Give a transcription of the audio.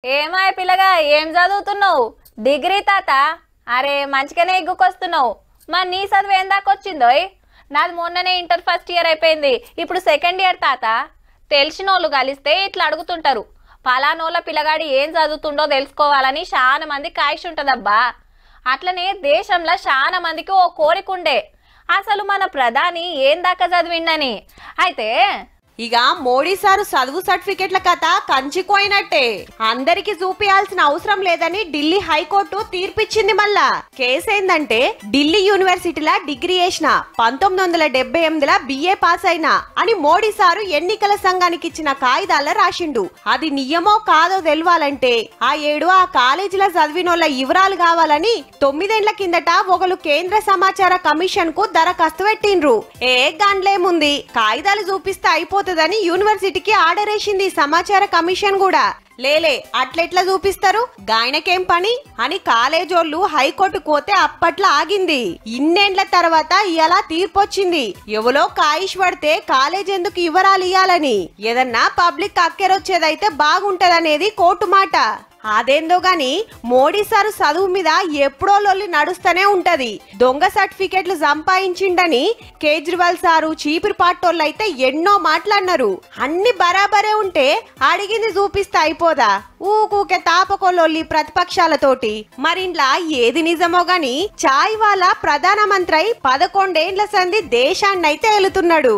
ఏమాయ పిల్లగా ఏం చదువుతున్నావు? డిగ్రీ తాత. అరే మంచిగానే ఎగ్గుకొస్తున్నావు. మరి నీ చదువు ఏం దాకొచ్చిందోయ్? నాది మొన్ననే ఇంటర్ ఫస్ట్ ఇయర్ అయిపోయింది, ఇప్పుడు సెకండ్ ఇయర్ తాత. తెలిసినోళ్ళు కలిస్తే ఇట్లా అడుగుతుంటారు. పలానోళ్ళ పిల్లగాడి ఏం చదువుతుండో తెలుసుకోవాలని చాలా మంది కాయిష్ ఉంటదబ్బా. అట్లనే దేశంలో చాలా మందికి ఓ కోరికుండే, అసలు మన ప్రధాని ఏం దాకా చదివిండని. అయితే ఇక మోడీ సారు చదువు సర్టిఫికెట్ల కథ కంచిపోయినట్టే. అందరికి చూపియాల్సిన అవసరం లేదని ఢిల్లీ హైకోర్టు తీర్పిచ్చింది. మళ్ళా కేసేందంటే ఢిల్లీ యూనివర్సిటీలా డిగ్రీ చేసిన 1978ల బిఏ పాస్ అయినా అని మోడీ సారు ఎన్నికల సంఘానికి ఇచ్చిన కాయిదాల రాసిండు. అది నియమో కాదో తెలవాలంటే ఆ ఏడు ఆ కాలేజీల చదివినోళ్ళ వివరాలు కావాలని 9 ఏళ్ల కిందట ఒకరు కేంద్ర సమాచార కమిషన్ కు దరఖాస్తు పెట్టిండ్రు. గండ్లేముంది, కాయిదాలు చూపిస్తే అయిపోతుంది అని యూనివర్సిటీకి ఆర్డర్ వేసింది సమాచార కమిషన్ కూడా. లేలే అట్లెట్లా చూపిస్తారు, గాయనకేం పని అని కాలేజోళ్ళు హైకోర్టు కోతే అప్పట్లో ఆగింది. ఇన్నేండ్ల తర్వాత ఇలా తీర్పొచ్చింది. ఎవలో కాయిష్ పడితే కాలేజ్ ఎందుకు వివరాలు ఇయ్యాలని, ఏదన్నా పబ్లిక్ అక్కెరొచ్చేదైతే బాగుంటదనేది కోర్టు మాట. అదేందో గాని మోడీ సారు చదువు మీద ఎప్పుడో లొల్లి నడుస్తూనే ఉంటది. దొంగ సర్టిఫికెట్లు సంపాదించిండని కేజ్రీవాల్ సారు చీపిరి పాటోళ్ళైతే ఎన్నో మాట్లాడినారు. అన్ని బరాబరే ఉంటే అడిగింది చూపిస్తే అయిపోదా? ఊకూకే తాపకొల్లొల్లి ప్రతిపక్షాలతోటి. మరింట్లా ఏది నిజమో గాని చాయ్ వాళ్ళ ప్రధానమంత్రి 11 ఏండ్ల సంధి దేశాన్నైతే ఏలుతున్నాడు.